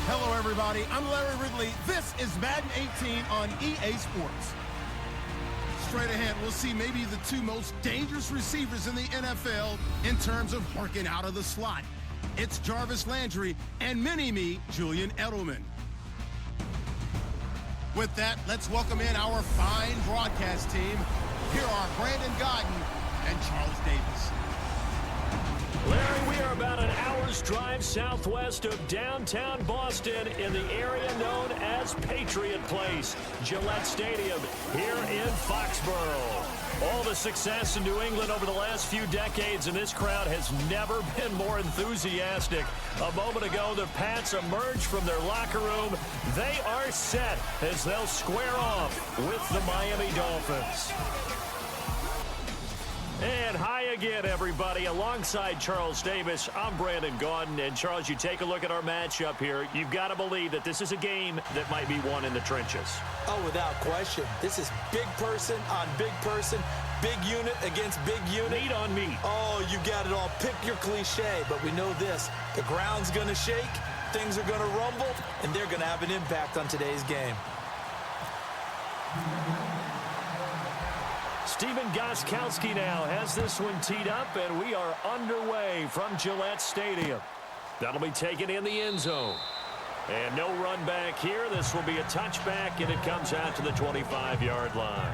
Hello, everybody. I'm Larry Ridley. This is Madden 18 on EA Sports. Straight ahead, we'll see maybe the two most dangerous receivers in the NFL in terms of working out of the slot. It's Jarvis Landry and mini-me, Julian Edelman. With that, let's welcome in our fine broadcast team. Here are Brandon Godden and Charles Davis. Larry, we are about an hour's drive southwest of downtown Boston in the area known as Patriot Place, Gillette Stadium here in Foxborough. All the success in New England over the last few decades, and this crowd has never been more enthusiastic. A moment ago, the Pats emerged from their locker room. They are set as they'll square off with the Miami Dolphins. And hi again, everybody. Alongside Charles Davis, I'm Brandon Gaudin. And, Charles, you take a look at our matchup here. You've got to believe that this is a game that might be won in the trenches. Oh, without question. This is big person on big person, big unit against big unit. Meat on meat. Oh, you got it all. Pick your cliche, but we know this. The ground's going to shake, things are going to rumble, and they're going to have an impact on today's game. Steven Gostkowski now has this one teed up, and we are underway from Gillette Stadium. That'll be taken in the end zone. And no run back here. This will be a touchback, and it comes out to the 25-yard line.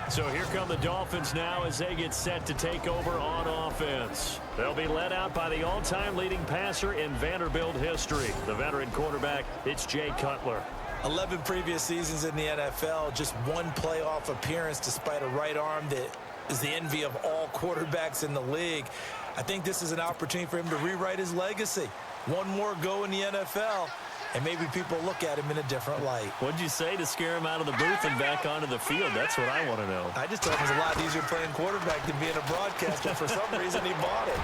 So here come the Dolphins now as they get set to take over on offense. They'll be led out by the all-time leading passer in Vanderbilt history, the veteran quarterback. It's Jay Cutler. 11 previous seasons in the NFL, just one playoff appearance despite a right arm that is the envy of all quarterbacks in the league. I think this is an opportunity for him to rewrite his legacy. One more go in the NFL, and maybe people look at him in a different light. What'd you say to scare him out of the booth and back onto the field? That's what I want to know. I just thought it was a lot easier playing quarterback than being a broadcaster. For some reason, he bought it.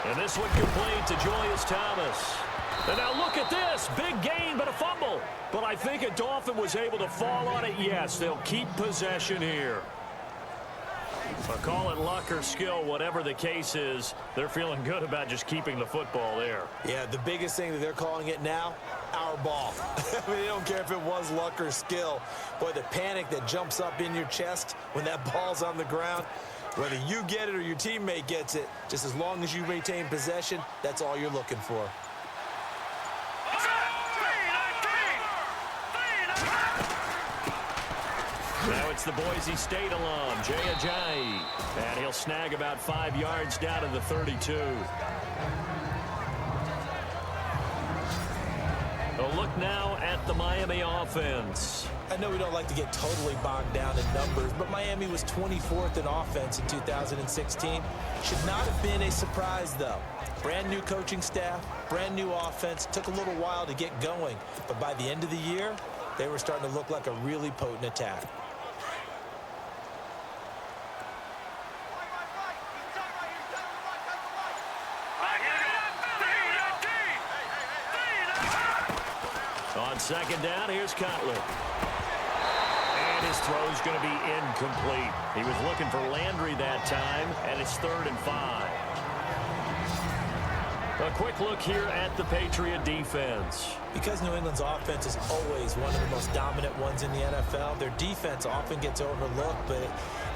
And this one complete to Julius Thomas. And now look at this. Big gain, but a fumble. But I think a Dolphin was able to fall on it. Yes, they'll keep possession here. But call it luck or skill, whatever the case is, they're feeling good about just keeping the football there. Yeah, the biggest thing that they're calling it now, our ball. I mean, they don't care if it was luck or skill. Boy, the panic that jumps up in your chest when that ball's on the ground, whether you get it or your teammate gets it, just as long as you retain possession, that's all you're looking for. Now it's the Boise State alum, Jay Ajayi. And he'll snag about 5 yards down to the 32. A look now at the Miami offense. I know we don't like to get totally bogged down in numbers, but Miami was 24th in offense in 2016. Should not have been a surprise, though. Brand new coaching staff, brand new offense. Took a little while to get going, but by the end of the year, they were starting to look like a really potent attack. On second down, here's Cutler. And his throw's going to be incomplete. He was looking for Landry that time, and it's 3rd and 5. A quick look here at the Patriot defense. Because New England's offense is always one of the most dominant ones in the NFL, their defense often gets overlooked, but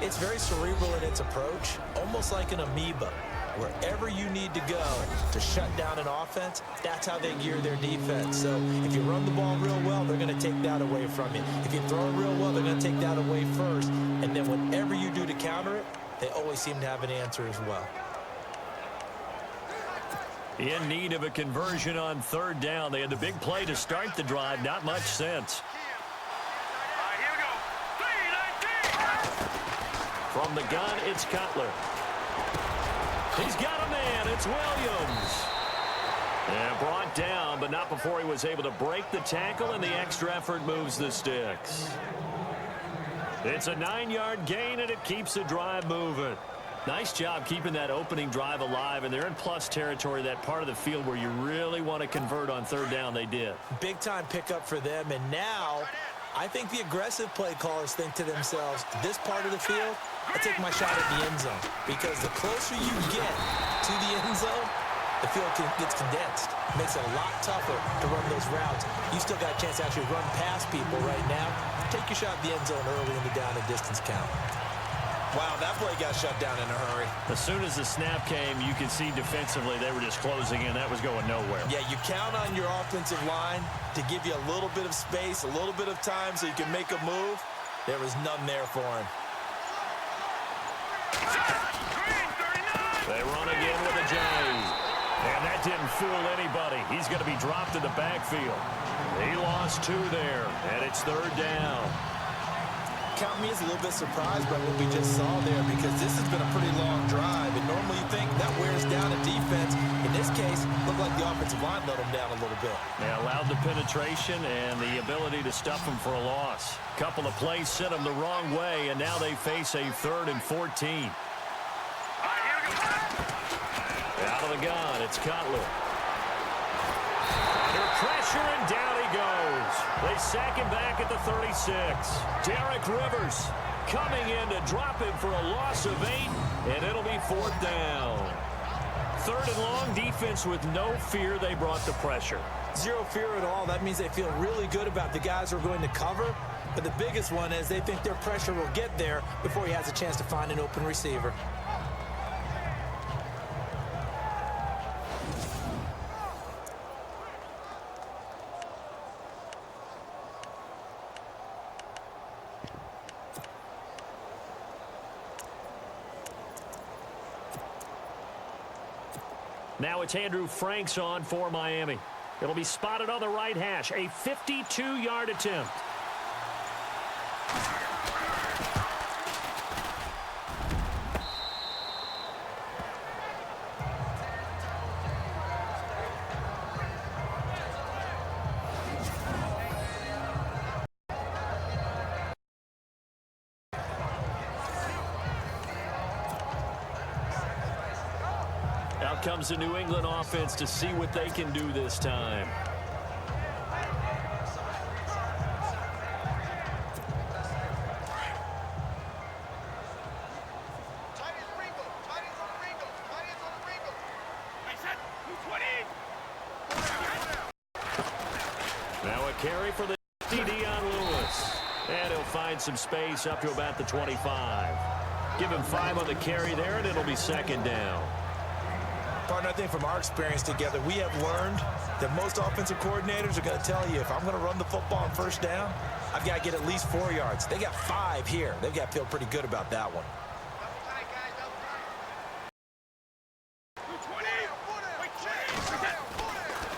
it's very cerebral in its approach, almost like an amoeba. Wherever you need to go to shut down an offense, that's how they gear their defense. So if you run the ball real well, they're going to take that away from you. If you throw it real well, they're going to take that away first. And then whatever you do to counter it, they always seem to have an answer as well. In need of a conversion on 3rd down. They had the big play to start the drive. Not much sense. From the gun, it's Cutler. He's got a man. It's Williams. And brought down, but not before he was able to break the tackle, and the extra effort moves the sticks. It's a 9-yard gain, and it keeps the drive moving. Nice job keeping that opening drive alive, and they're in plus territory, that part of the field where you really want to convert on 3rd down. They did. Big-time pickup for them, and now I think the aggressive play callers think to themselves, this part of the field, I take my shot at the end zone. Because the closer you get to the end zone, the field gets condensed. It makes it a lot tougher to run those routes. You still got a chance to actually run past people right now. Take your shot at the end zone early in the down and distance count. Wow, that play got shut down in a hurry. As soon as the snap came, you could see defensively they were just closing in. That was going nowhere. Yeah, you count on your offensive line to give you a little bit of space, a little bit of time so you can make a move. There was none there for him. They run again with a J. And that didn't fool anybody. He's going to be dropped in the backfield. He lost 2 there, and it's 3rd down. Count me as a little bit surprised by what we just saw there, because this has been a pretty long drive, and normally you think that wears down a defense. In this case, looked like the offensive line let them down a little bit. They allowed the penetration and the ability to stuff them for a loss. Couple of plays sent them the wrong way, and now they face a 3rd and 14. Out of the gun, it's Cutler. Under pressure, and down he goes. They sack him back at the 36. Derek Rivers coming in to drop him for a loss of 8, and it'll be 4th down. 3rd and long, defense with no fear. They brought the pressure. Zero fear at all. That means they feel really good about the guys who are going to cover. But the biggest one is they think their pressure will get there before he has a chance to find an open receiver. Now it's Andrew Franks on for Miami. It'll be spotted on the right hash. A 52-yard attempt. Out comes the New England offense to see what they can do this time. Now a carry for the Dion Lewis. And he'll find some space up to about the 25. Give him 5 on the carry there, and it'll be 2nd down. Partner, I think from our experience together, we have learned that most offensive coordinators are going to tell you, if I'm going to run the football on 1st down, I've got to get at least 4 yards. They got 5 here. They've got to feel pretty good about that one.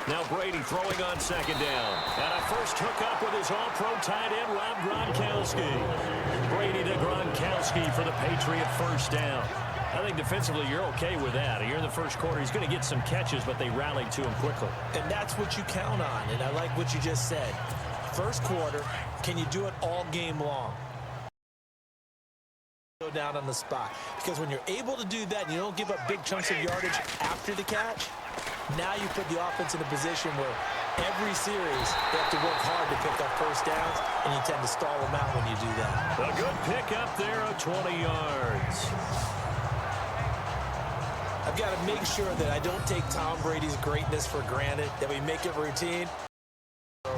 Now Brady throwing on 2nd down. And a first hookup with his all-pro tight end, Rob Gronkowski. Brady to Gronkowski for the Patriot 1st down. I think defensively you're okay with that. Here in the 1st quarter, he's going to get some catches, but they rallied to him quickly. And that's what you count on, and I like what you just said. 1st quarter, can you do it all game long? Go down on the spot. Because when you're able to do that and you don't give up big chunks of yardage after the catch, now you put the offense in a position where every series they have to work hard to pick up 1st downs, and you tend to stall them out when you do that. A good pick up there of 20 yards. I've got to make sure that I don't take Tom Brady's greatness for granted, that we make it routine.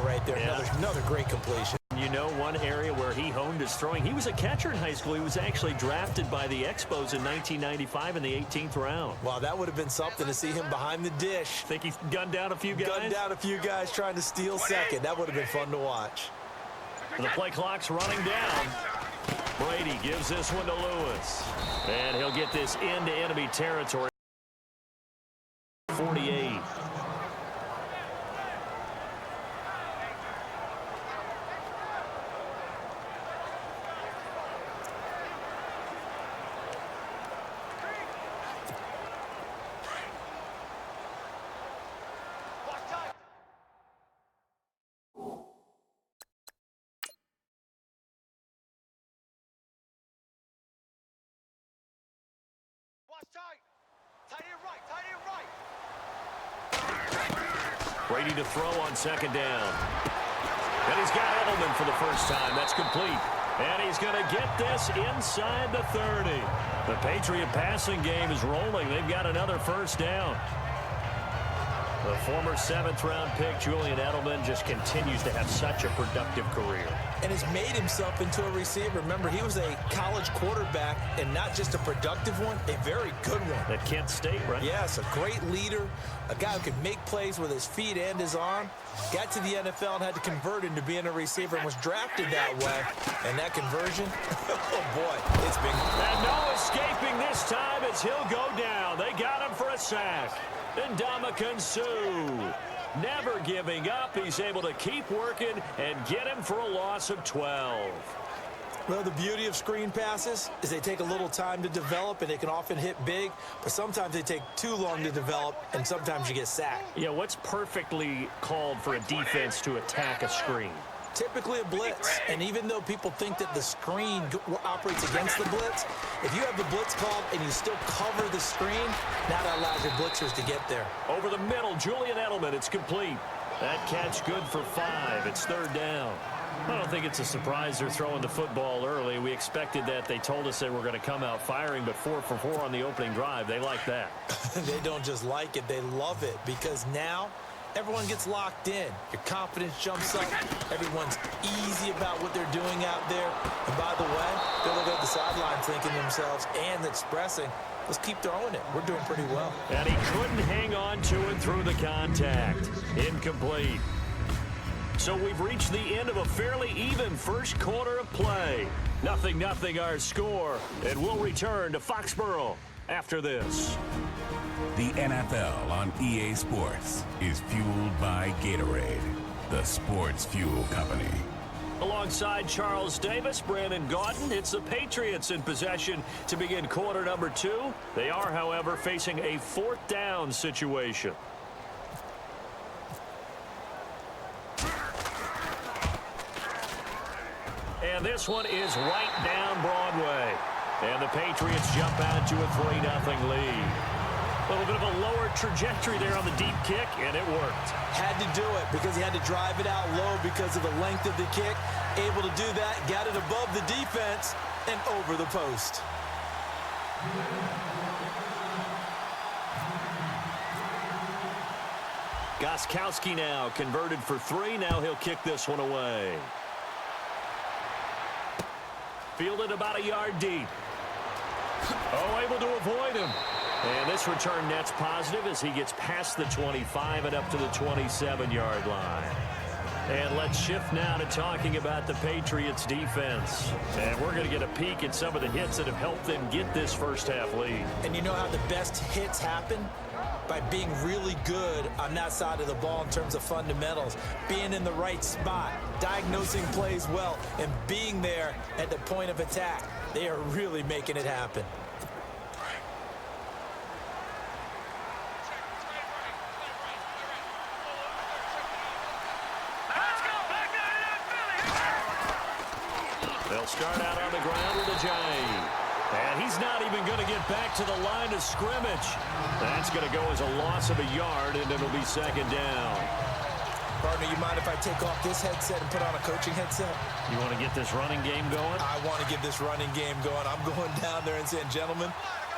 Right there, yeah. Another great completion. You know, one area where he honed his throwing, he was a catcher in high school. He was actually drafted by the Expos in 1995 in the 18th round. Wow, that would have been something to see him behind the dish. Think he's gunned down a few guys? Gunned down a few guys trying to steal 2nd. That would have been fun to watch. The play clock's running down. Brady gives this one to Lewis. And he'll get this into enemy territory. 48. Brady to throw on 2nd down. And he's got Edelman for the 1st time. That's complete. And he's going to get this inside the 30. The Patriot passing game is rolling. They've got another 1st down. The former 7th-round pick, Julian Edelman, just continues to have such a productive career. And has made himself into a receiver. Remember, he was a college quarterback, and not just a productive one, a very good one. At Kent State, right? Yes, a great leader, a guy who can make plays with his feet and his arm. Got to the NFL and had to convert into being a receiver and was drafted that way. And that conversion, oh boy, it's been... And no escaping this time as he'll go down. They got him for a sack. And Ndamukong Suh, never giving up. He's able to keep working and get him for a loss of 12. Well, the beauty of screen passes is they take a little time to develop, and they can often hit big, but sometimes they take too long to develop, and sometimes you get sacked. Yeah, what's perfectly called for a defense to attack a screen? Typically a blitz, and even though people think that the screen operates against the blitz, if you have the blitz called and you still cover the screen, now that allows your blitzers to get there. Over the middle, Julian Edelman, it's complete. That catch good for 5. It's 3rd down. I don't think it's a surprise they're throwing the football early. We expected that. They told us they were going to come out firing, but 4 for 4 on the opening drive. They like that. They don't just like it, they love it, because now everyone gets locked in. Your confidence jumps up. Everyone's easy about what they're doing out there. And by the way, they're looking at the sideline thinking to themselves and expressing, let's keep throwing it. We're doing pretty well. And he couldn't hang on to it through the contact. Incomplete. So we've reached the end of a fairly even first quarter of play. 0-0 our score. And we'll return to Foxborough after this. The NFL on EA Sports is fueled by Gatorade, the sports fuel company. Alongside Charles Davis, Brandon Gaudin, it's the Patriots in possession to begin quarter number 2. They are, however, facing a 4th down situation. And this one is right down Broadway. And the Patriots jump out to a 3-0 lead. A little bit of a lower trajectory there on the deep kick, and it worked. Had to do it because he had to drive it out low because of the length of the kick. Able to do that, got it above the defense and over the post. Gostkowski now converted for 3. Now he'll kick this one away. Fielded about a yard deep. Oh, able to avoid him. And this return net's positive as he gets past the 25 and up to the 27-yard line. And let's shift now to talking about the Patriots defense. And we're going to get a peek at some of the hits that have helped them get this first half lead. And you know how the best hits happen? By being really good on that side of the ball in terms of fundamentals, being in the right spot, diagnosing plays well, and being there at the point of attack. They are really making it happen. They'll start out on the ground with a giant. And he's not even going to get back to the line of scrimmage. That's going to go as a loss of a yard, and it'll be 2nd down. Partner, you mind if I take off this headset and put on a coaching headset? You want to get this running game going? I want to get this running game going. I'm going down there and saying, gentlemen,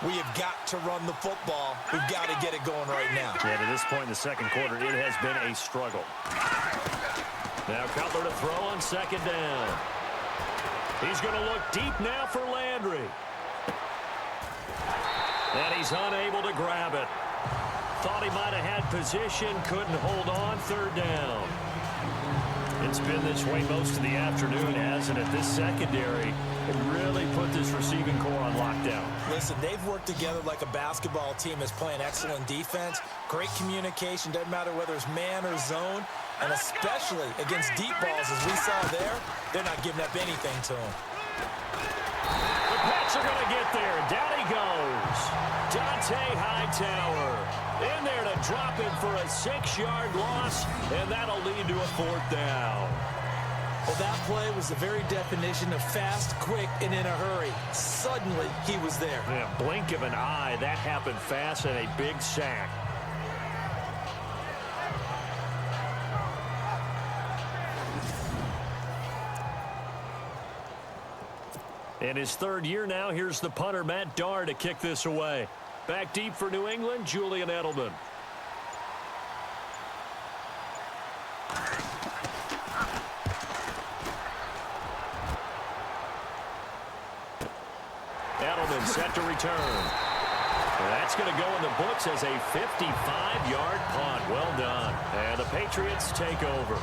we have got to run the football. We've got to get it going right now. Yeah, to this point in the second quarter, it has been a struggle. Now Cutler to throw on 2nd down. He's going to look deep now for Landry. And he's unable to grab it. Thought he might have had position, couldn't hold on. 3rd down. It's been this way most of the afternoon, hasn't it? This secondary really put this receiving core on lockdown. Listen, they've worked together like a basketball team that's playing excellent defense. Great communication, doesn't matter whether it's man or zone. And especially against deep balls, as we saw there, they're not giving up anything to them. The Pats are going to get there. Down he goes. Dante Hightower in there to drop him for a 6-yard loss, and that'll lead to a 4th down. Well, that play was the very definition of fast, quick, and in a hurry. Suddenly, he was there. Yeah, blink of an eye. That happened fast and a big sack. In his 3rd year now, here's the punter, Matt Darr, to kick this away. Back deep for New England, Julian Edelman. Edelman set to return. That's going to go in the books as a 55-yard punt. Well done. And the Patriots take over.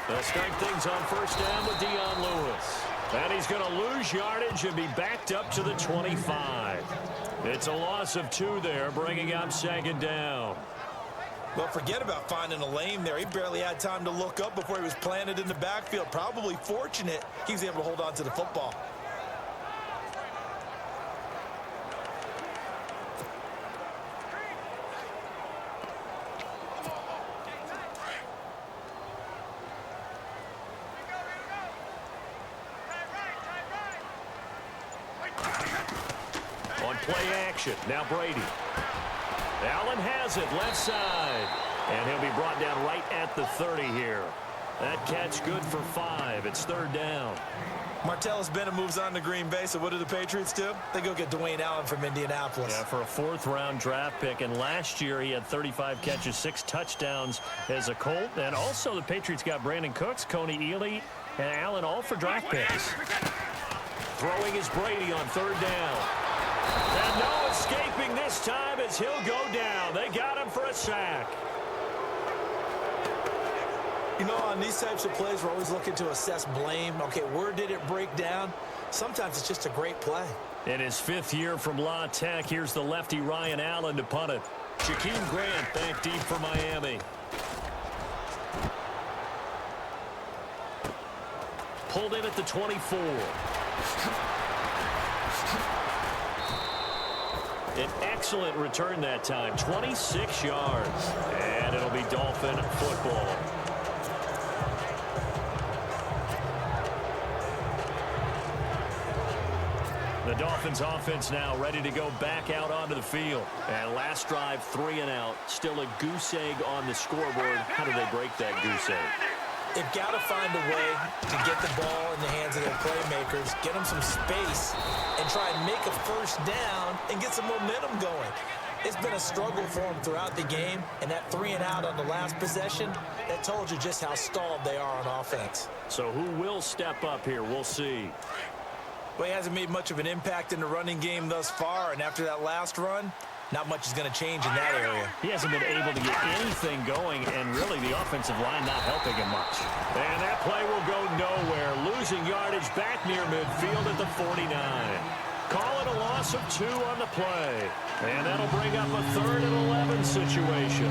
They'll start things on first down with Dion Lewis. And he's going to lose yardage and be backed up to the 25. It's a loss of 2 there, bringing up second down. Well, forget about finding a lane there. He barely had time to look up before he was planted in the backfield. Probably fortunate he was able to hold on to the football. On play action, now Brady. Allen has it, left side. And he'll be brought down right at the 30 here. That catch good for 5. It's third down. Martellus Bennett moves on to Green Bay, so what do the Patriots do? They go get Dwayne Allen from Indianapolis. Yeah, for a 4th-round draft pick. And last year he had 35 catches, 6 touchdowns as a Colt. And also the Patriots got Brandon Cooks, Coney Ely, and Allen all for draft picks. Throwing is Brady on third down. And no escaping this time as he'll go down. They got him for a sack. You know, on these types of plays, we're always looking to assess blame. Okay, where did it break down? Sometimes it's just a great play. In his 5th year from La Tech, here's the lefty Ryan Allen to punt it. Jakeem Grant back deep for Miami. Pulled in at the 24. An excellent return that time, 26 yards. And it'll be Dolphin football. The Dolphins offense now ready to go back out onto the field. And last drive, 3 and out. Still a goose egg on the scoreboard. How do they break that goose egg? They've got to find a way to get the ball in the hands of their playmakers, get them some space, and try and make a first down and get some momentum going. It's been a struggle for them throughout the game, and that 3 and out on the last possession, that told you just how stalled they are on offense. So who will step up here? We'll see. Well, he hasn't made much of an impact in the running game thus far, and after that last run, not much is going to change in that area. He hasn't been able to get anything going, and really the offensive line not helping him much. And that play will go nowhere. Losing yardage back near midfield at the 49. Call it a loss of 2 on the play. And that'll bring up a 3rd and 11 situation.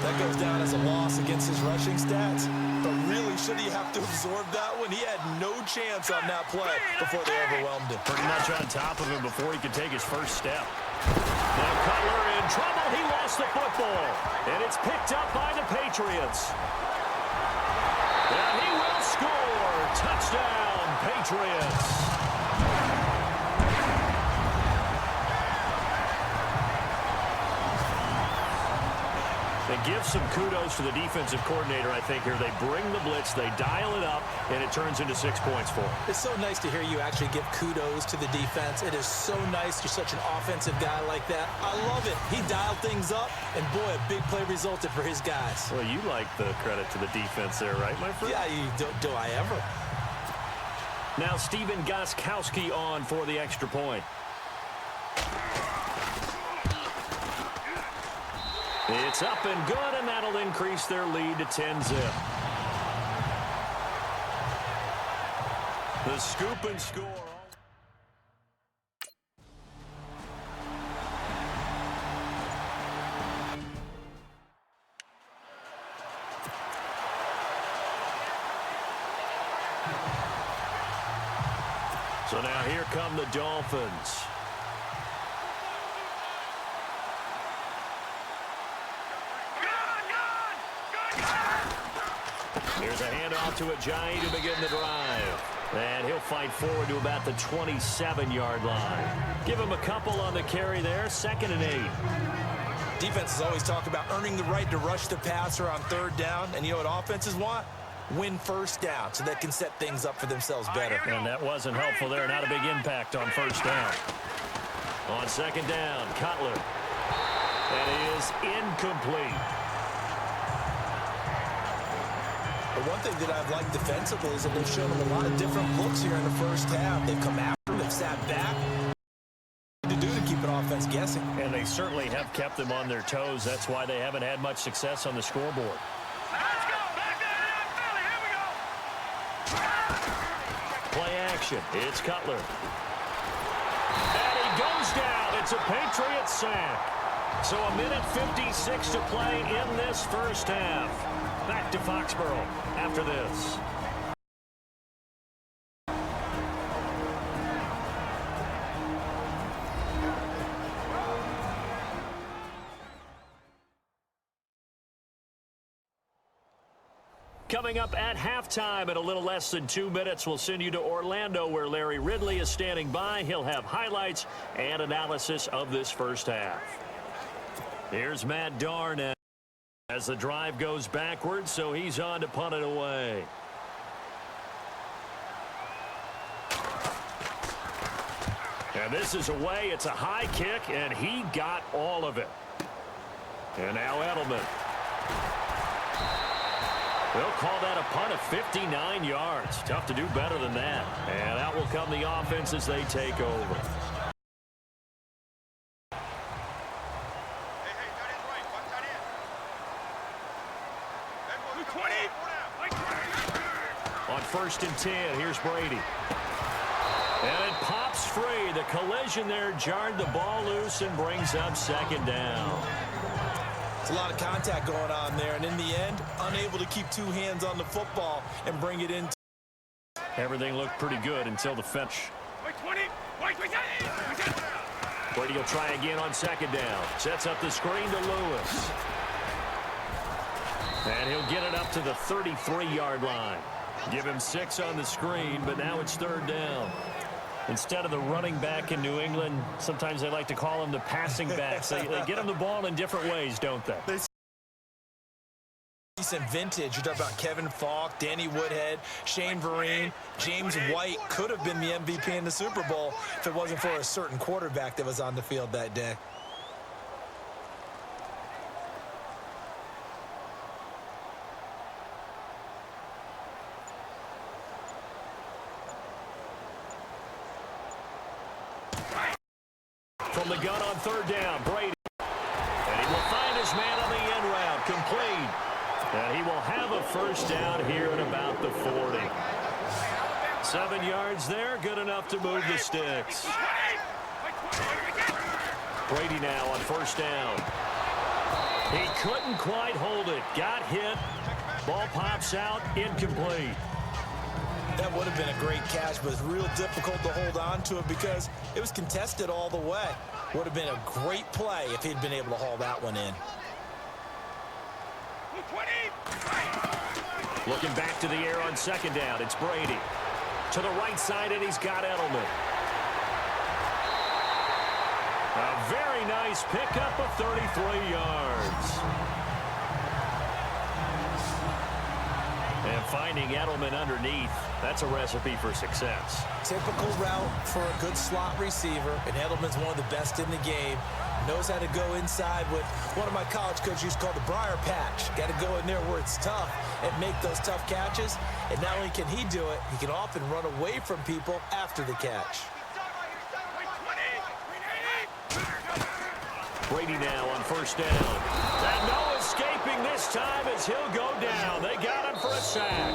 That goes down as a loss against his rushing stats. But really, should he have to absorb that one? He had no chance on that play before they overwhelmed him. Pretty much on top of him before he could take his first step. Now Cutler in trouble. He lost the football. And it's picked up by the Patriots. And he will score. Touchdown, Patriots. They give some kudos to the defensive coordinator, I think, here. They bring the blitz, they dial it up, and it turns into 6 points for them. It's so nice to hear you actually give kudos to the defense. It is so nice. You're such an offensive guy like that. I love it. He dialed things up, and boy, a big play resulted for his guys. Well, you like the credit to the defense there, right, my friend? Yeah, do I ever? Now Steven Gostkowski on for the extra point. It's up and good, and that'll increase their lead to 10-zip. The scoop and score. So now here come the Dolphins. Here's a handoff to Ajayi to begin the drive. And he'll fight forward to about the 27-yard line. Give him a couple on the carry there. 2nd and 8. Defenses always talk about earning the right to rush the passer on 3rd down. And you know what offenses want? Win first down so they can set things up for themselves better. And that wasn't helpful there. Not a big impact on 1st down. On 2nd down, Cutler. And it is incomplete. The one thing that I've liked defensively is that they've shown them a lot of different looks here in the first half. They've come after them, they've sat back. To do to keep an offense guessing. And they certainly have kept them on their toes. That's why they haven't had much success on the scoreboard. Let's go. Back there in Philly. Here we go. Play action. It's Cutler. And he goes down. It's a Patriot sack. So a minute 56 to play in this first half. Back to Foxborough after this. Coming up at halftime in a little less than 2 minutes, we'll send you to Orlando where Larry Ridley is standing by. He'll have highlights and analysis of this first half. Here's Matt Darn as the drive goes backwards, so he's on to punt it away. And this is away. It's a high kick, and he got all of it. And now Edelman. They'll call that a punt of 59 yards. Tough to do better than that. And out will come the offense as they take over. On 1st and 10, here's Brady. And it pops free. The collision there jarred the ball loose and brings up 2nd down. It's a lot of contact going on there, and in the end, unable to keep 2 hands on the football and bring it in. Everything looked pretty good until the fetch. Brady will try again on 2nd down. Sets up the screen to Lewis. And he'll get it up to the 33-yard line. Give him 6 on the screen, but now it's 3rd down. Instead of the running back in New England, sometimes they like to call them the passing backs. They get them the ball in different ways, don't they? Decent vintage. You're talking about Kevin Falk, Danny Woodhead, Shane Vereen, James White could have been the MVP in the Super Bowl if it wasn't for a certain quarterback that was on the field that day. From the gun on 3rd down, Brady. And he will find his man on the end route, complete. And he will have a 1st down here at about the 40. 7 yards there, good enough to move the sticks. Brady now on 1st down. He couldn't quite hold it. Got hit. Ball pops out, incomplete. That would have been a great catch, but it's real difficult to hold on to it because it was contested all the way. Would have been a great play if he'd been able to haul that one in. Looking back to the air on 2nd down, it's Brady. To the right side, and he's got Edelman. A very nice pickup of 33 yards. And finding Edelman underneath, that's a recipe for success. Typical route for a good slot receiver, and Edelman's one of the best in the game. Knows how to go inside with one of my college coaches used to call the Briar Patch. Got to go in there where it's tough and make those tough catches. And not only can he do it, he can often run away from people after the catch. Brady now on 1st down. And no escaping this time as he'll go down. They got him for a sack.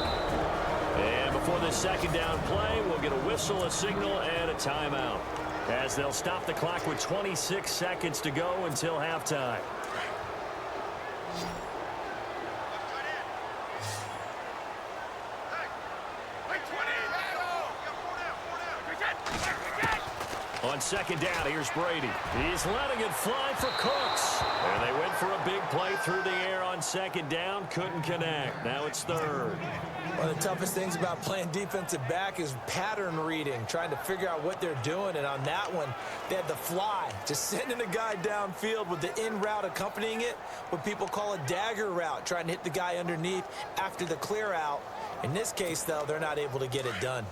And before this 2nd down play, we'll get a whistle, a signal, and a timeout, as they'll stop the clock with 26 seconds to go until halftime. On 2nd down, here's Brady. He's letting it fly for Cooks. And they went for a big play through the air on 2nd down. Couldn't connect. Now it's 3rd. One of the toughest things about playing defensive back is pattern reading, trying to figure out what they're doing. And on that one, they had the fly, just sending a guy downfield with the in route accompanying it, what people call a dagger route, trying to hit the guy underneath after the clear out. In this case, though, they're not able to get it done.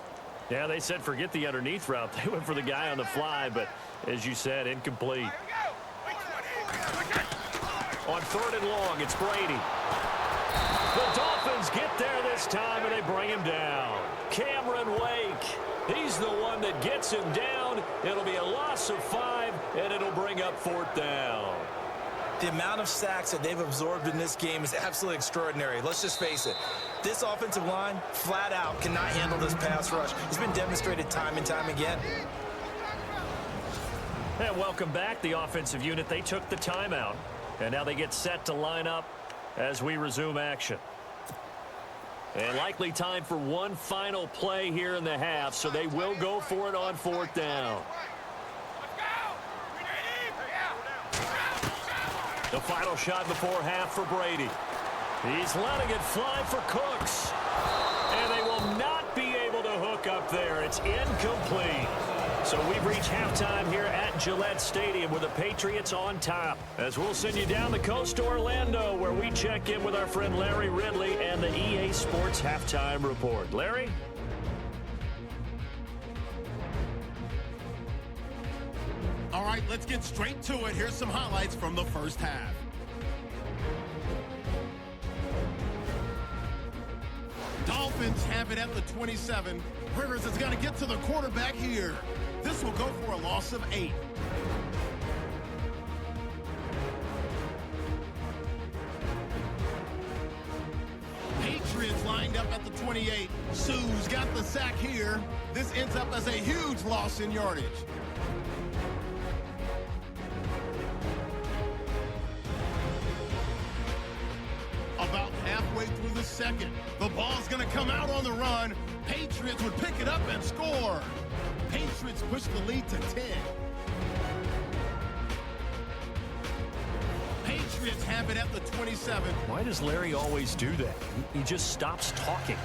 Yeah, they said forget the underneath route. They went for the guy on the fly, but as you said, incomplete. On 3rd and long, it's Brady. The Dolphins get there this time, and they bring him down. Cameron Wake, he's the one that gets him down. It'll be a loss of 5, and it'll bring up 4th down. The amount of sacks that they've absorbed in this game is absolutely extraordinary. Let's just face it. This offensive line, flat out, cannot handle this pass rush. It's been demonstrated time and time again. And welcome back, the offensive unit. They took the timeout, and now they get set to line up as we resume action. And likely time for one final play here in the half, so they will go for it on 4th down. The final shot before half for Brady. He's letting it fly for Cooks. And they will not be able to hook up there. It's incomplete. So we've reached halftime here at Gillette Stadium with the Patriots on top. As we'll send you down the coast to Orlando, where we check in with our friend Larry Ridley and the EA Sports Halftime Report. Larry? All right, let's get straight to it. Here's some highlights from the first half. Dolphins have it at the 27. Rivers is going to get to the quarterback here. This will go for a loss of 8. Patriots lined up at the 28. Sue's got the sack here. This ends up as a huge loss in yardage. About halfway through the second, the ball's going to come out on the run. Patriots would pick it up and score. Patriots push the lead to 10. Patriots have it at the 27. Why does Larry always do that? He just stops talking.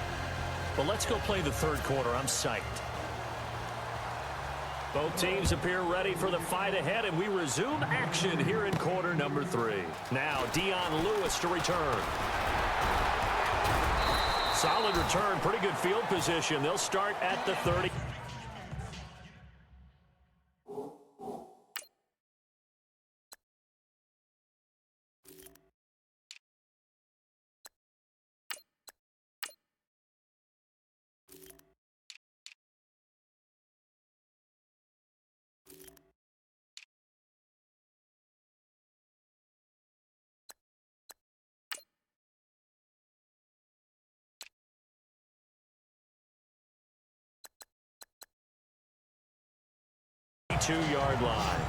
But let's go play the 3rd quarter. I'm psyched. Both teams appear ready for the fight ahead, and we resume action here in quarter number 3. Now, Dion Lewis to return. Solid return, pretty good field position. They'll start at the 30. Two-yard line.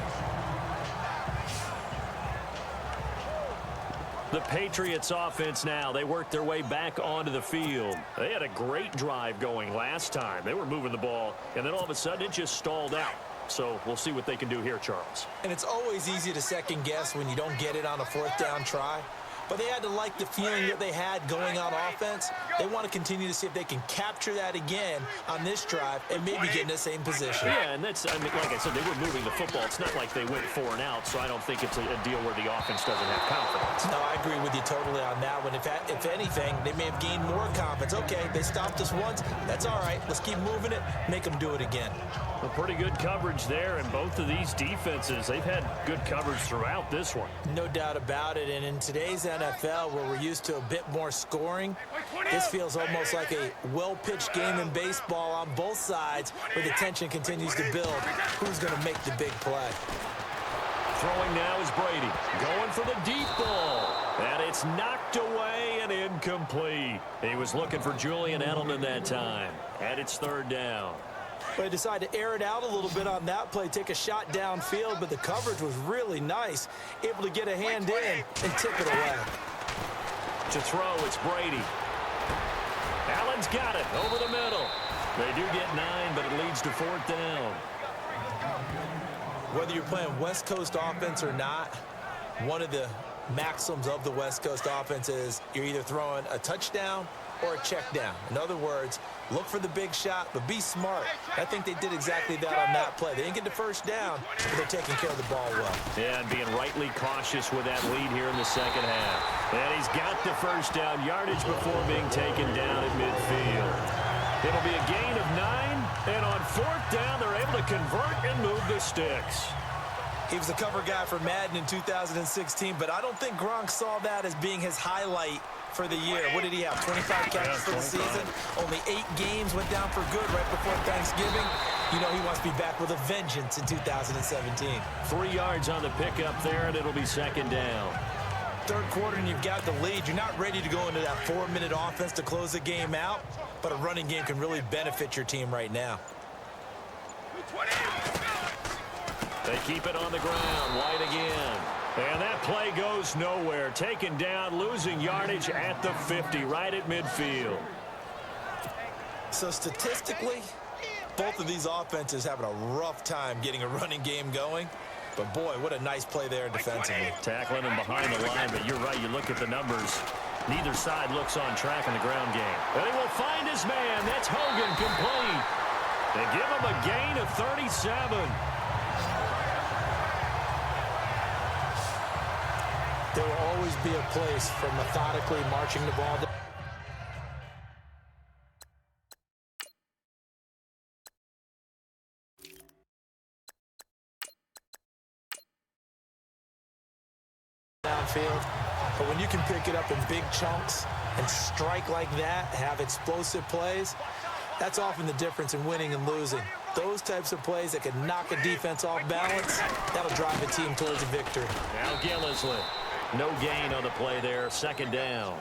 The Patriots offense now, they worked their way back onto the field. They had a great drive going last time. They were moving the ball, and then all of a sudden it just stalled out. So we'll see what they can do here, Charles. And it's always easy to second guess when you don't get it on a 4th down try. But they had to like the feeling that they had going on offense. They want to continue to see if they can capture that again on this drive and maybe get in the same position. Yeah, and that's, I mean, like I said, they were moving the football. It's not like they went 4 and out, so I don't think it's a deal where the offense doesn't have confidence. No, I agree with you totally on that one. If anything, they may have gained more confidence. Okay, they stopped us once. That's all right. Let's keep moving it, make them do it again. A pretty good coverage there, and both of these defenses, they've had good coverage throughout this one. No doubt about it, and in today's NFL, where we're used to a bit more scoring, this feels almost like a well-pitched game in baseball on both sides, where the tension continues to build. Who's going to make the big play? Throwing now is Brady, going for the deep ball, and it's knocked away and incomplete. He was looking for Julian Edelman that time, and it's 3rd down. But I decided to air it out a little bit on that play, take a shot downfield, but the coverage was really nice, able to get a hand in and tip it away. To throw, it's Brady. Allen's got it over the middle. They do get 9, but it leads to 4th down. Whether you're playing West Coast offense or not, one of the maxims of the West Coast offense is you're either throwing a touchdown or a check down. In other words, look for the big shot, but be smart. I think they did exactly that on that play. They didn't get the first down, but they're taking care of the ball well. Yeah, and being rightly cautious with that lead here in the second half. And he's got the first down yardage before being taken down at midfield. It'll be a gain of 9, and on 4th down, they're able to convert and move the sticks. He was the cover guy for Madden in 2016, but I don't think Gronk saw that as being his highlight for the year. What did he have, 25 catches for the season? Only 8 games went down for good right before Thanksgiving. You know he wants to be back with a vengeance in 2017. 3 yards on the pickup there, and it'll be second down. Third quarter, and you've got the lead. You're not ready to go into that 4-minute offense to close the game out, but a running game can really benefit your team right now. They keep it on the ground. White again. And that play goes nowhere. Taken down, losing yardage at the 50, right at midfield. So statistically, both of these offenses having a rough time getting a running game going. But, boy, what a nice play there defensively. Tackling him behind the line, but you're right. You look at the numbers. Neither side looks on track in the ground game. And he will find his man. That's Hogan, complete. They give him a gain of 37. There will always be a place for methodically marching the ball down. Downfield, but when you can pick it up in big chunks and strike like that, have explosive plays, that's often the difference in winning and losing. Those types of plays that can knock a defense off balance, that'll drive a team towards a victory. Now Gillisley. No gain on the play there. Second down.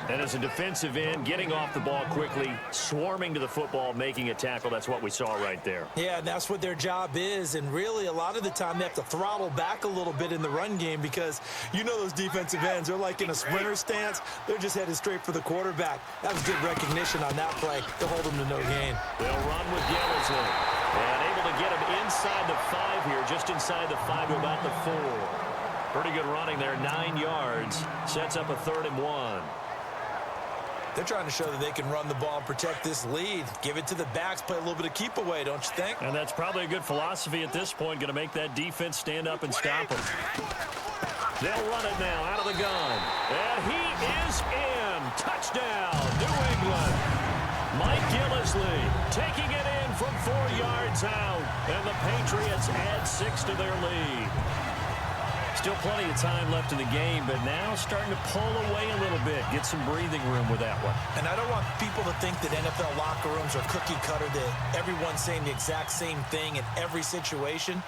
And as a defensive end, getting off the ball quickly, swarming to the football, making a tackle. That's what we saw right there. Yeah, and that's what their job is. And really, a lot of the time, they have to throttle back a little bit in the run game because you know those defensive ends, they're like in a sprinter stance. They're just headed straight for the quarterback. That was good recognition on that play to hold them to no gain. They'll run with Gillisley. And able to get him inside the 5 here, just inside the 5 to about the 4. Pretty good running there, 9 yards. Sets up a 3rd and 1. They're trying to show that they can run the ball and protect this lead. Give it to the backs, play a little bit of keep away, don't you think? And that's probably a good philosophy at this point, going to make that defense stand up and stop them. They'll run it now out of the gun. And he is in. Touchdown, New England. Mike Gillisley taking it in from 4 yards out. And the Patriots add 6 to their lead. Still plenty of time left in the game, but now starting to pull away a little bit. Get some breathing room with that one. And I don't want people to think that NFL locker rooms are cookie cutter, that everyone's saying the exact same thing in every situation.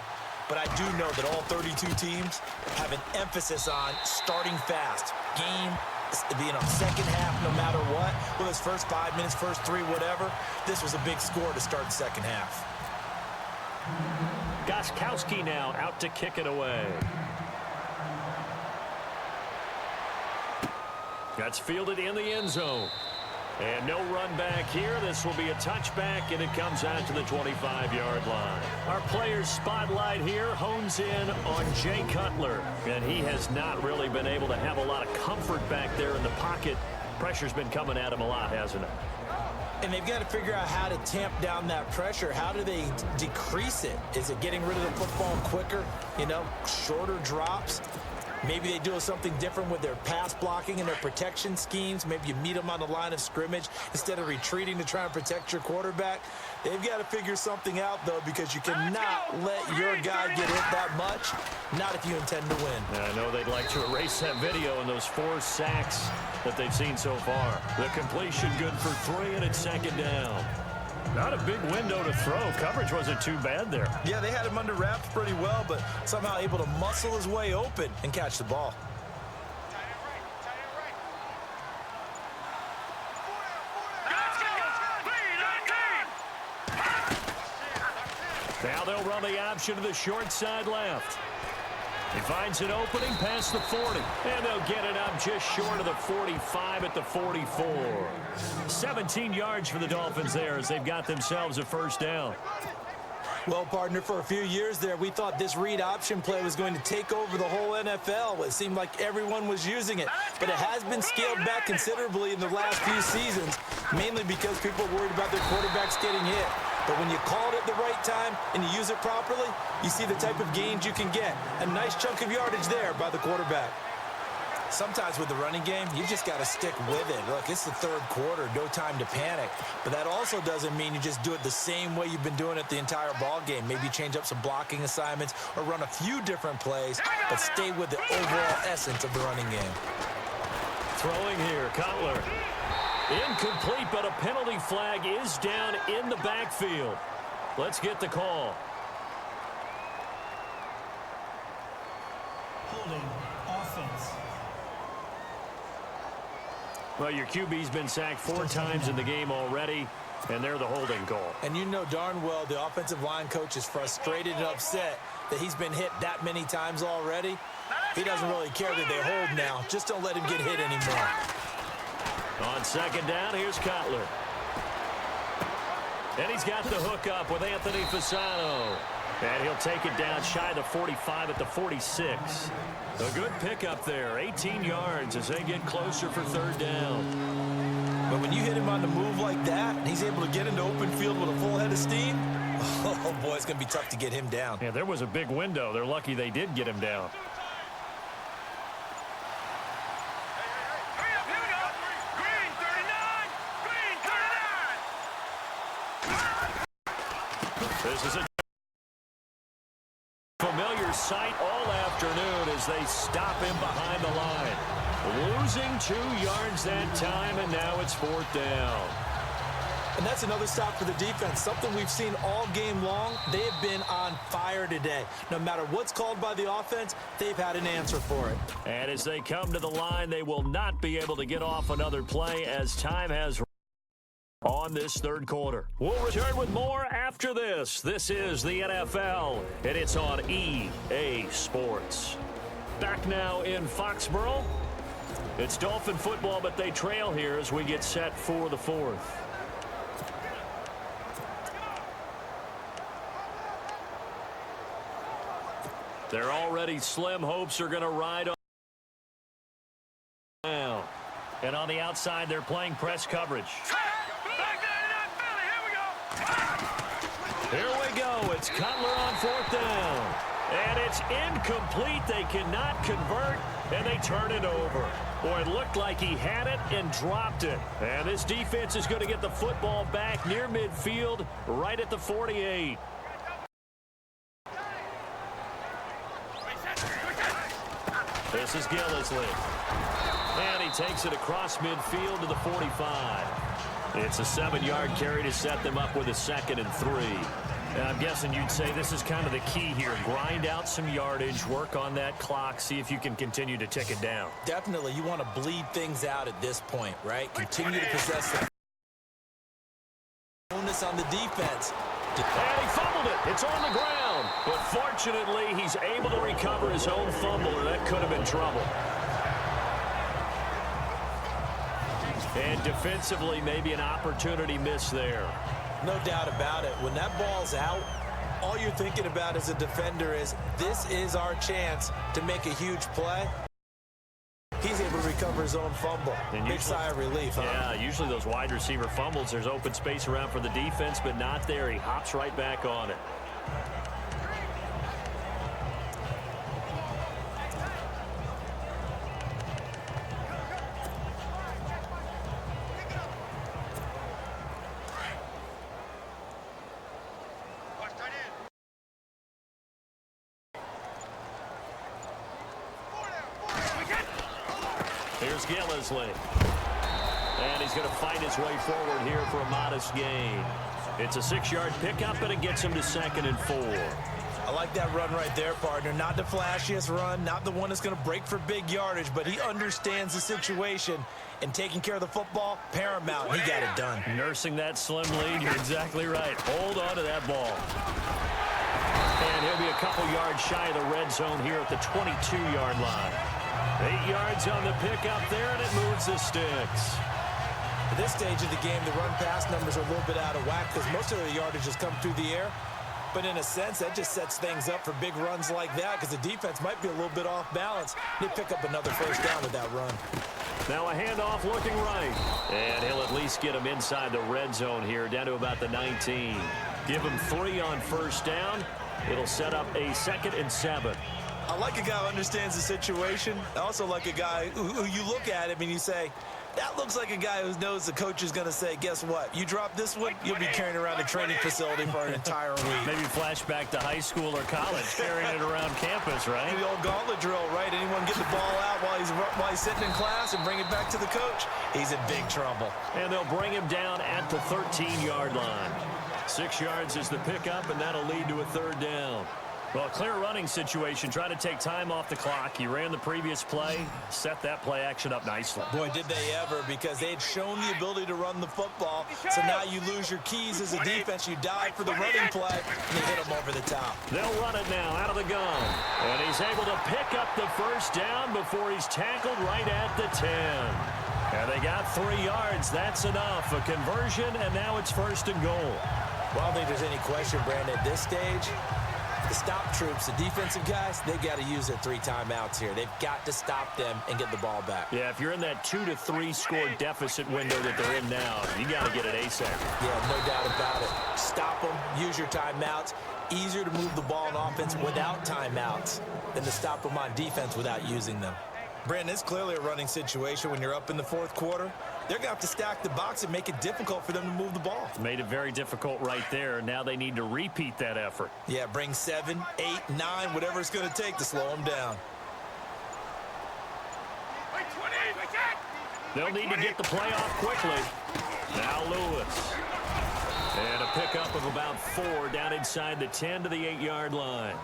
But I do know that all 32 teams have an emphasis on starting fast. Game, second half, no matter what. Whether it's first 5 minutes, first 3, whatever. This was a big score to start the second half. Gostkowski now out to kick it away. That's fielded in the end zone. And no run back here. This will be a touchback, and it comes out to the 25-yard line. Our player's spotlight here hones in on Jay Cutler. And he has not really been able to have a lot of comfort back there in the pocket. Pressure's been coming at him a lot, hasn't it? And they've got to figure out how to tamp down that pressure. How do they decrease it? Is it getting rid of the football quicker? You know, shorter drops? Maybe they do something different with their pass blocking and their protection schemes. Maybe you meet them on the line of scrimmage instead of retreating to try and protect your quarterback. They've got to figure something out, though, because you cannot let your guy get hit that much, not if you intend to win. I know they'd like to erase that video and those 4 sacks that they've seen so far. The completion good for 3, and it's second down. Not a big window to throw. Coverage wasn't too bad there. Yeah, they had him under wraps pretty well, but somehow able to muscle his way open and catch the ball. Now they'll run the option to the short side left. He finds an opening past the 40, and they'll get it up just short of the 45 at the 44. 17 yards for the Dolphins there as they've got themselves a first down. Well, partner, for a few years there, we thought this read option play was going to take over the whole NFL. It seemed like everyone was using it, but it has been scaled back considerably in the last few seasons, mainly because people are worried about their quarterbacks getting hit. But when you call it at the right time and you use it properly, you see the type of gains you can get. A nice chunk of yardage there by the quarterback. Sometimes with the running game, you just got to stick with it. Look, it's the third quarter, no time to panic. But that also doesn't mean you just do it the same way you've been doing it the entire ball game. Maybe change up some blocking assignments or run a few different plays, but stay with the overall essence of the running game. Throwing here, Cutler. Incomplete, but a penalty flag is down in the backfield. Let's get the call. Holding offense. Well, your QB's been sacked 4 times in the game already, and they're the holding call. And you know darn well the offensive line coach is frustrated and upset that he's been hit that many times already. He doesn't really care that they hold now. Just don't let him get hit anymore. On second down, here's Cutler. And he's got the hook up with Anthony Fasano. And he'll take it down shy of the 45 at the 46. A good pickup there, 18 yards as they get closer for third down. But when you hit him on the move like that, and he's able to get into open field with a full head of steam, oh boy, it's going to be tough to get him down. Yeah, there was a big window. They're lucky they did get him down. Hurry up, here we go. Green 39. Green 39. This is a familiar sight all afternoon as they stop him behind the line. Losing 2 yards that time, and now it's 4th down. And that's another stop for the defense, something we've seen all game long. They have been on fire today. No matter what's called by the offense, they've had an answer for it. And as they come to the line, they will not be able to get off another play as time has on this third quarter. We'll return with more after this. This is the NFL, and it's on EA Sports. Back now in Foxborough. It's Dolphin football, but they trail here as we get set for the 4th. They're already slim. Hopes are going to ride on now. And on the outside, they're playing press coverage. Here we go. It's Cutler on 4th down. And it's incomplete. They cannot convert, and they turn it over. Boy, it looked like he had it and dropped it. And this defense is going to get the football back near midfield, right at the 48. This is Gillisley. And he takes it across midfield to the 45. It's a 7-yard carry to set them up with a 2nd and 3. And I'm guessing you'd say this is kind of the key here. Grind out some yardage, work on that clock, see if you can continue to tick it down. Definitely, you want to bleed things out at this point, right? Continue to possess the bonus on the defense. And he fumbled it. It's on the ground. But fortunately, he's able to recover his own fumble, or that could have been trouble. And defensively, maybe an opportunity miss there. No doubt about it. When that ball's out, all you're thinking about as a defender is, this is our chance to make a huge play. He's able to recover his own fumble. And big sigh of relief, huh? Yeah, usually those wide receiver fumbles, there's open space around for the defense, but not there. He hops right back on it. Here's Gillisley. And he's going to fight his way forward here for a modest gain. It's a 6-yard pickup, and it gets him to 2nd and 4. I like that run right there, partner. Not the flashiest run, not the one that's going to break for big yardage, but he understands the situation, and taking care of the football, paramount. He got it done. Nursing that slim lead, you're exactly right. Hold on to that ball. And he'll be a couple yards shy of the red zone here at the 22-yard line. 8 yards on the pickup there, and it moves the sticks. At this stage of the game, the run-pass numbers are a little bit out of whack because most of the yardage has come through the air. But in a sense, that just sets things up for big runs like that because the defense might be a little bit off balance. They pick up another first down with that run. Now a handoff looking right. And he'll at least get him inside the red zone here, down to about the 19. Give him 3 on first down. It'll set up a 2nd and 7. I like a guy who understands the situation. I also like a guy who you look at him and you say, that looks like a guy who knows the coach is going to say, guess what? You drop this one, you'll be carrying around a training facility for an entire week. Maybe flashback to high school or college, carrying it around campus, right? The old gauntlet drill, right? Anyone get the ball out while he's sitting in class and bring it back to the coach? He's in big trouble. And they'll bring him down at the 13-yard line. 6 yards is the pickup, and that'll lead to a third down. Well, a clear running situation, trying to take time off the clock. He ran the previous play, set that play action up nicely. Boy, did they ever, because they had shown the ability to run the football. So now you lose your keys as a defense. You dive for the running play, and they hit them over the top. They'll run it now out of the gun. And he's able to pick up the first down before he's tackled right at the 10. And they got 3 yards. That's enough. A conversion, and now it's first and goal. Well, I don't think there's any question, Brandon, at this stage. The stop troops, the defensive guys, they got to use their 3 timeouts here. They've got to stop them and get the ball back. Yeah, if you're in that 2 to 3 score deficit window that they're in now, you got to get it ASAP. Yeah, no doubt about it. Stop them, use your timeouts. Easier to move the ball on offense without timeouts than to stop them on defense without using them. Brandon, it's clearly a running situation when you're up in the 4th quarter. They're going to have to stack the box and make it difficult for them to move the ball. Made it very difficult right there. Now they need to repeat that effort. Yeah, bring 7, 8, 9, whatever it's going to take to slow them down. They'll need to get the play off quickly. Now Lewis. And a pickup of about 4 down inside the 10 to the 8-yard line.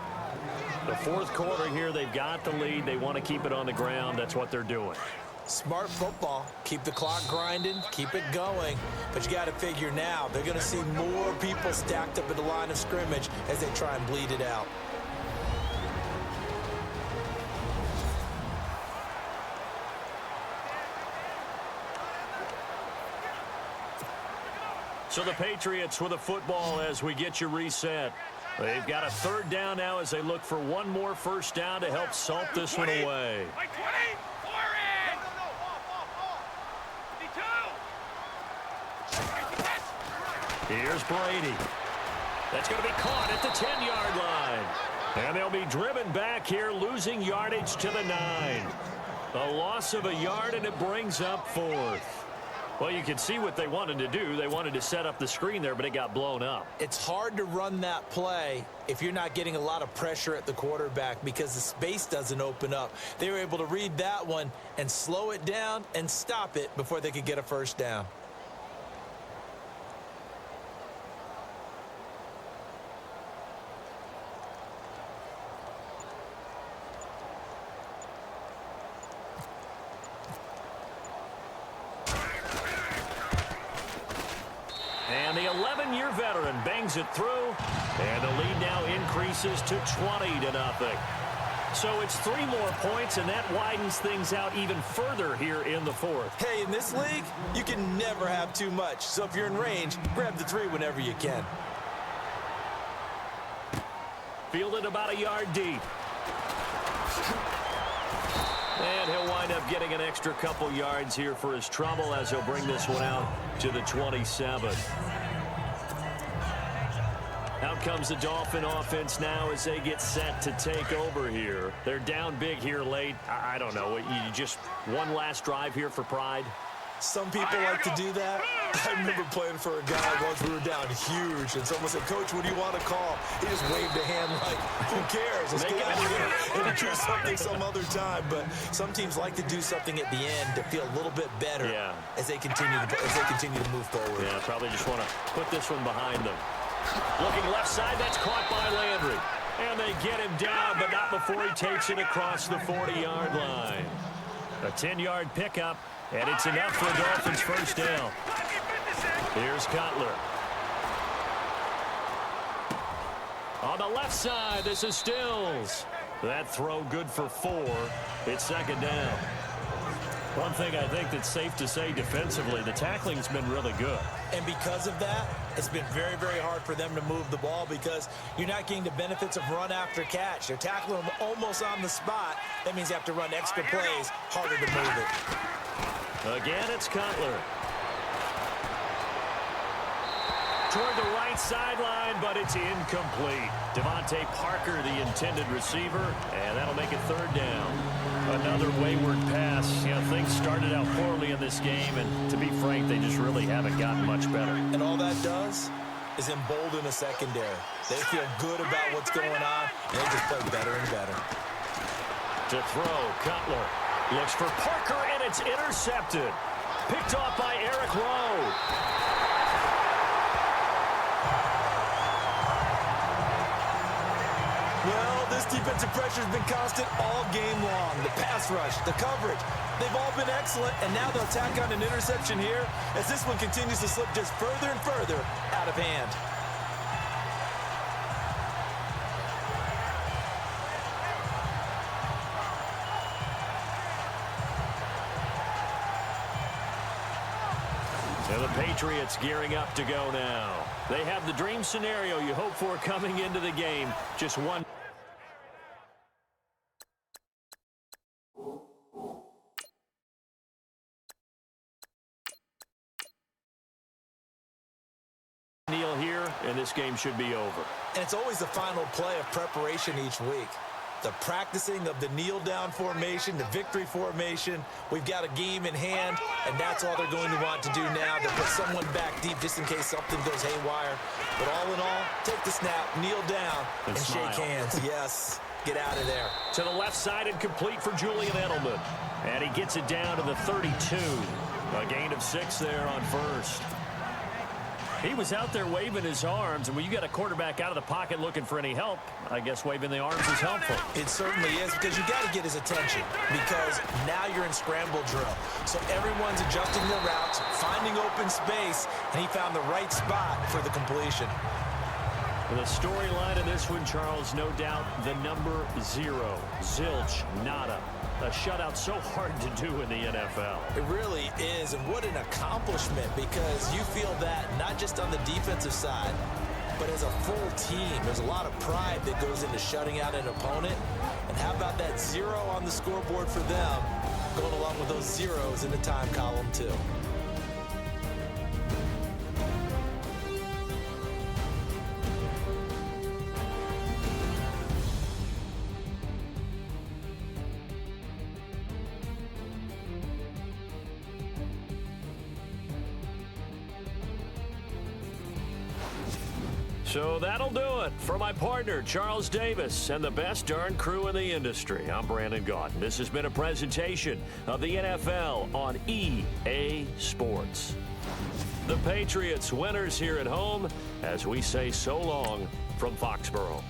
The 4th quarter here, they've got the lead. They want to keep it on the ground. That's what they're doing. Smart football. Keep the clock grinding. Keep it going. But you got to figure now, they're going to see more people stacked up at the line of scrimmage as they try and bleed it out. So the Patriots with a football as we get you reset. They've got a 3rd down now as they look for one more first down to help salt this one away. Here's Brady. That's going to be caught at the 10-yard line. And they'll be driven back here, losing yardage to the 9. A loss of a yard, and it brings up 4th. Well, you can see what they wanted to do. They wanted to set up the screen there, but it got blown up. It's hard to run that play if you're not getting a lot of pressure at the quarterback because the space doesn't open up. They were able to read that one and slow it down and stop it before they could get a first down. And the 11-year veteran bangs it through, and the lead now increases to 20-0. So it's 3 more points, and that widens things out even further here in the 4th. Hey, in this league, you can never have too much. So if you're in range, grab the 3 whenever you can. Fielded about a yard deep. And he'll wind up getting an extra couple yards here for his trouble as he'll bring this one out to the 27. Out comes the Dolphin offense now as they get set to take over here. They're down big here late. I don't know. You just one last drive here for pride? Some people like to do that. I remember playing for a guy once we were down huge, and someone said, "Coach, what do you want to call?" He just waved a hand like, who cares? Let's get out of here and do something some other time. But some teams like to do something at the end to feel a little bit better as they continue to move forward. Yeah, probably just want to put this one behind them. Looking left side, that's caught by Landry. And they get him down, but not before he takes it across the 40-yard line. A 10-yard pickup, and it's enough for a Dolphins first down. Here's Cutler. On the left side, this is Stills. That throw good for 4. It's 2nd down. One thing I think that's safe to say defensively, the tackling's been really good. And because of that, it's been very, very hard for them to move the ball because you're not getting the benefits of run after catch. They're tackling them almost on the spot. That means you have to run extra plays, harder to move it. Again, it's Cutler. toward the right sideline, but it's incomplete. Devontae Parker, the intended receiver, and that'll make it third down. Another wayward pass. You know, things started out poorly in this game, and to be frank, they just really haven't gotten much better. And all that does is embolden a secondary. They feel good about what's going on, and they just play better and better. To throw, Cutler looks for Parker, and it's intercepted. Picked off by Eric Rowe. Well, this defensive pressure has been constant all game long. The pass rush, the coverage, they've all been excellent, and now they'll tack on an interception here as this one continues to slip just further and further out of hand. And the Patriots gearing up to go now. They have the dream scenario you hope for coming into the game. Just one. Kneel here, and this game should be over. And it's always the final play of preparation each week. The practicing of the kneel-down formation, the victory formation. We've got a game in hand, and that's all they're going to want to do now, to put someone back deep just in case something goes haywire. But all in all, take the snap, kneel down, and shake hands. Yes, get out of there. To the left side and complete for Julian Edelman. And he gets it down to the 32. A gain of 6 there on first. He was out there waving his arms, and when you got a quarterback out of the pocket looking for any help, I guess waving the arms is helpful. It certainly is, because you got to get his attention, because now you're in scramble drill. So everyone's adjusting their routes, finding open space, and he found the right spot for the completion. The storyline in this one, Charles, no doubt the number 0. Zilch, nada. A shutout so hard to do in the NFL. It really is, and what an accomplishment, because you feel that not just on the defensive side, but as a full team. There's a lot of pride that goes into shutting out an opponent. And how about that 0 on the scoreboard for them, going along with those zeros in the time column too. So that'll do it for my partner, Charles Davis, and the best darn crew in the industry. I'm Brandon Gaudin. This has been a presentation of the NFL on EA Sports. The Patriots winners here at home as we say so long from Foxborough.